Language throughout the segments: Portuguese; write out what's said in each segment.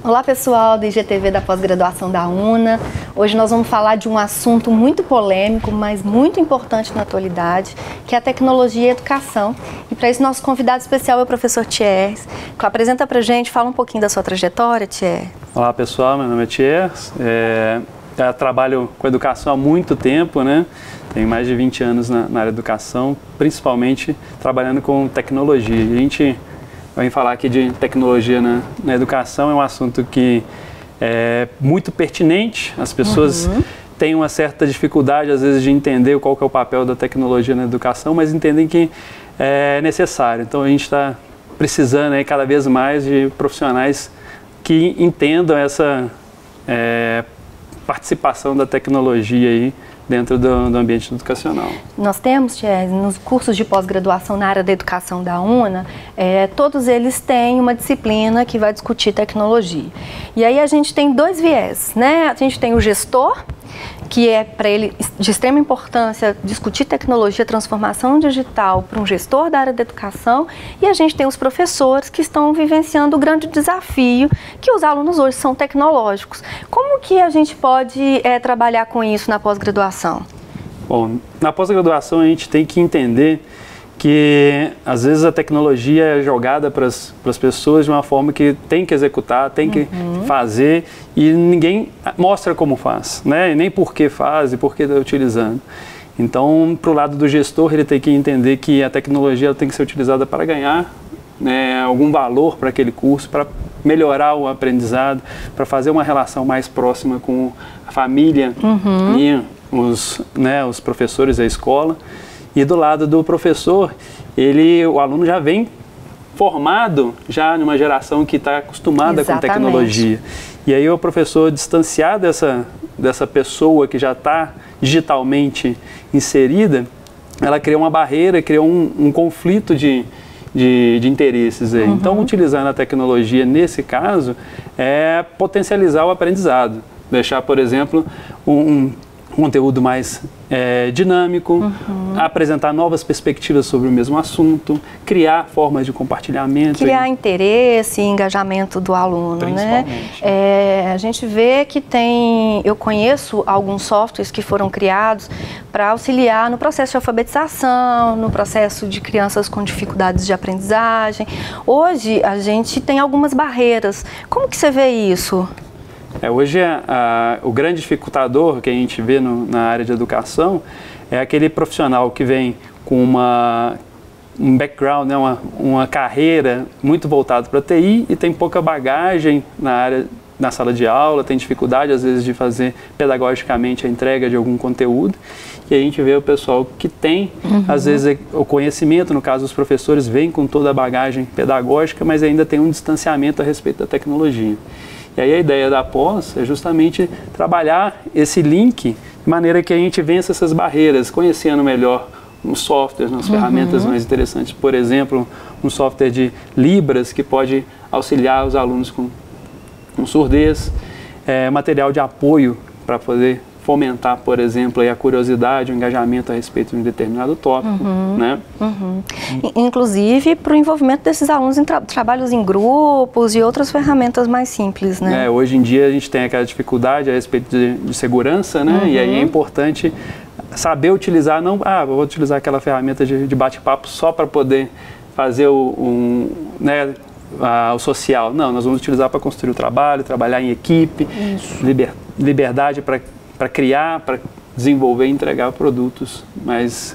Olá pessoal do IGTV da pós-graduação da UNA. Hoje nós vamos falar de um assunto muito polêmico, mas muito importante na atualidade, que é a tecnologia e a educação. E para isso nosso convidado especial é o professor Thierry, que apresenta para a gente, fala um pouquinho da sua trajetória, Thierry. Olá pessoal, meu nome é Thierry, eu trabalho com educação há muito tempo, né? Tenho mais de 20 anos na área de educação, principalmente trabalhando com tecnologia. E a gente vai falar aqui de tecnologia na educação, é um assunto que é muito pertinente. As pessoas têm uma certa dificuldade, às vezes, de entender qual que é o papel da tecnologia na educação, mas entendem que é necessário. Então, a gente está precisando aí, cada vez mais de profissionais que entendam essa participação da tecnologia aí dentro do ambiente educacional. Nós temos, Thierry, nos cursos de pós-graduação na área da educação da UNA, todos eles têm uma disciplina que vai discutir tecnologia. E aí a gente tem dois viés, né? A gente tem o gestor, que é para ele de extrema importância discutir tecnologia, transformação digital para um gestor da área da educação, e a gente tem os professores que estão vivenciando o grande desafio que os alunos hoje são tecnológicos. Como que a gente pode trabalhar com isso na pós-graduação? Bom, na pós-graduação a gente tem que entender que às vezes a tecnologia é jogada para as pessoas de uma forma que tem que executar, tem que fazer, e ninguém mostra como faz, né? E nem por que faz e por que está utilizando. Então, para o lado do gestor, ele tem que entender que a tecnologia tem que ser utilizada para ganhar, né, algum valor para aquele curso, para melhorar o aprendizado, para fazer uma relação mais próxima com a família e os professores da escola. E do lado do professor, o aluno já vem formado já numa geração que está acostumada com tecnologia. E aí o professor distanciar dessa pessoa que já está digitalmente inserida, ela cria uma barreira, cria um conflito de interesses aí. Então, utilizando a tecnologia nesse caso, é potencializar o aprendizado. Deixar, por exemplo, um conteúdo mais dinâmico, apresentar novas perspectivas sobre o mesmo assunto, criar formas de compartilhamento. Criar interesse e engajamento do aluno, né? A gente vê que eu conheço alguns softwares que foram criados para auxiliar no processo de alfabetização, no processo de crianças com dificuldades de aprendizagem. Hoje a gente tem algumas barreiras. Como que você vê isso? Hoje o grande dificultador que a gente vê na área de educação é aquele profissional que vem com um background, né, uma carreira muito voltada para a TI e tem pouca bagagem na sala de aula, tem dificuldade às vezes de fazer pedagogicamente a entrega de algum conteúdo. E a gente vê o pessoal que tem, às vezes, o conhecimento, no caso os professores vêm com toda a bagagem pedagógica, mas ainda tem um distanciamento a respeito da tecnologia. E aí a ideia da pós é justamente trabalhar esse link de maneira que a gente vença essas barreiras, conhecendo melhor os softwares, as ferramentas mais interessantes. Por exemplo, um software de Libras que pode auxiliar os alunos com surdez, material de apoio para poder fomentar, por exemplo, a curiosidade, o engajamento a respeito de um determinado tópico, né? Inclusive para o envolvimento desses alunos em trabalhos em grupos e outras ferramentas mais simples, né? Hoje em dia a gente tem aquela dificuldade a respeito de segurança, né? E aí é importante saber utilizar, vou utilizar aquela ferramenta de bate-papo só para poder fazer o social. Não, nós vamos utilizar para construir o trabalho, trabalhar em equipe, liberdade para criar, para desenvolver e entregar produtos mais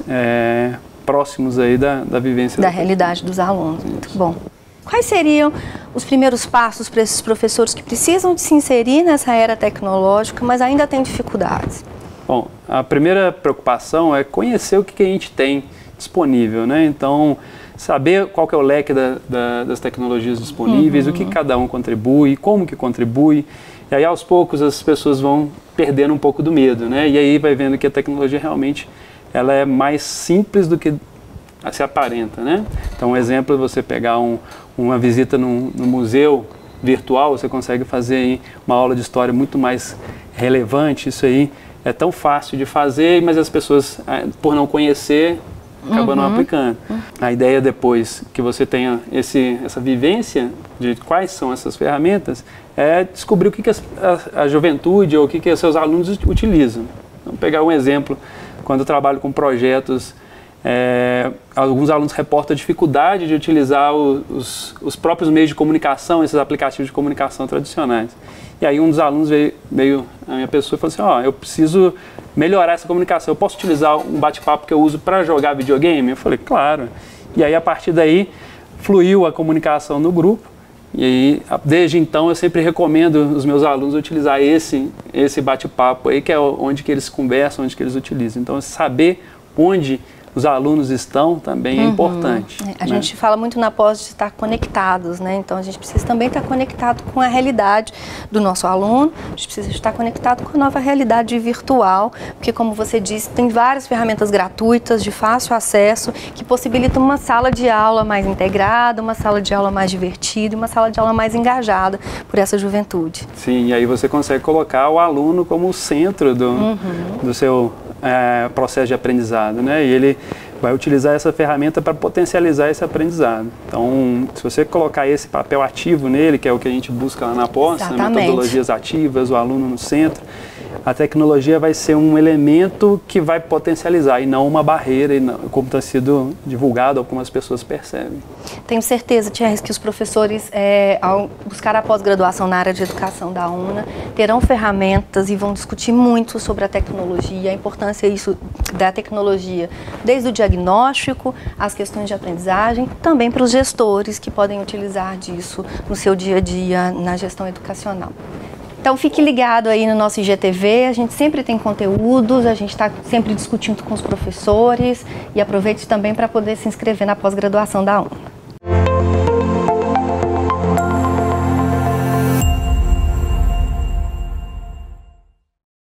próximos aí da vivência. Da realidade dos alunos. Muito bom. Quais seriam os primeiros passos para esses professores que precisam de se inserir nessa era tecnológica, mas ainda têm dificuldades? Bom, a primeira preocupação é conhecer o que a gente tem disponível, né? Então, saber qual que é o leque das tecnologias disponíveis, o que cada um contribui, como que contribui. E aí, aos poucos, as pessoas vão perdendo um pouco do medo, né? E aí vai vendo que a tecnologia realmente ela é mais simples do que se aparenta, né? Então, um exemplo é você pegar uma visita no museu virtual, você consegue fazer aí uma aula de história muito mais relevante. Isso aí é tão fácil de fazer, mas as pessoas, por não conhecer, acaba não aplicando. A ideia depois que você tenha essa vivência de quais são essas ferramentas é descobrir o que a juventude ou o que os seus alunos utilizam. Vamos pegar um exemplo, quando eu trabalho com projetos, alguns alunos reportam a dificuldade de utilizar os próprios meios de comunicação, esses aplicativos de comunicação tradicionais. E aí um dos alunos veio a minha pessoa e falou assim, eu preciso melhorar essa comunicação, eu posso utilizar um bate-papo que eu uso para jogar videogame? Eu falei, claro. E aí a partir daí fluiu a comunicação no grupo, e aí desde então eu sempre recomendo os meus alunos utilizar esse bate-papo aí, que é onde que eles conversam, onde que eles utilizam. Então saber onde os alunos estão também é importante. A gente fala muito na pós de estar conectados, né? Então a gente precisa também estar conectado com a realidade do nosso aluno, a gente precisa estar conectado com a nova realidade virtual, porque como você disse, tem várias ferramentas gratuitas, de fácil acesso, que possibilitam uma sala de aula mais integrada, uma sala de aula mais divertida, uma sala de aula mais engajada por essa juventude. Sim, e aí você consegue colocar o aluno como o centro do seu processo de aprendizado, né? E ele vai utilizar essa ferramenta para potencializar esse aprendizado. Então, se você colocar esse papel ativo nele, que é o que a gente busca lá na pós, né? Metodologias ativas, o aluno no centro, a tecnologia vai ser um elemento que vai potencializar e não uma barreira, como está sido divulgado, algumas pessoas percebem. Tenho certeza, Thierry, que os professores, ao buscar a pós-graduação na área de educação da UNA, terão ferramentas e vão discutir muito sobre a tecnologia, a importância da tecnologia, desde o diagnóstico, as questões de aprendizagem, também para os gestores que podem utilizar disso no seu dia a dia na gestão educacional. Então fique ligado aí no nosso IGTV, a gente sempre tem conteúdos, a gente está sempre discutindo com os professores e aproveite também para poder se inscrever na pós-graduação da UNA.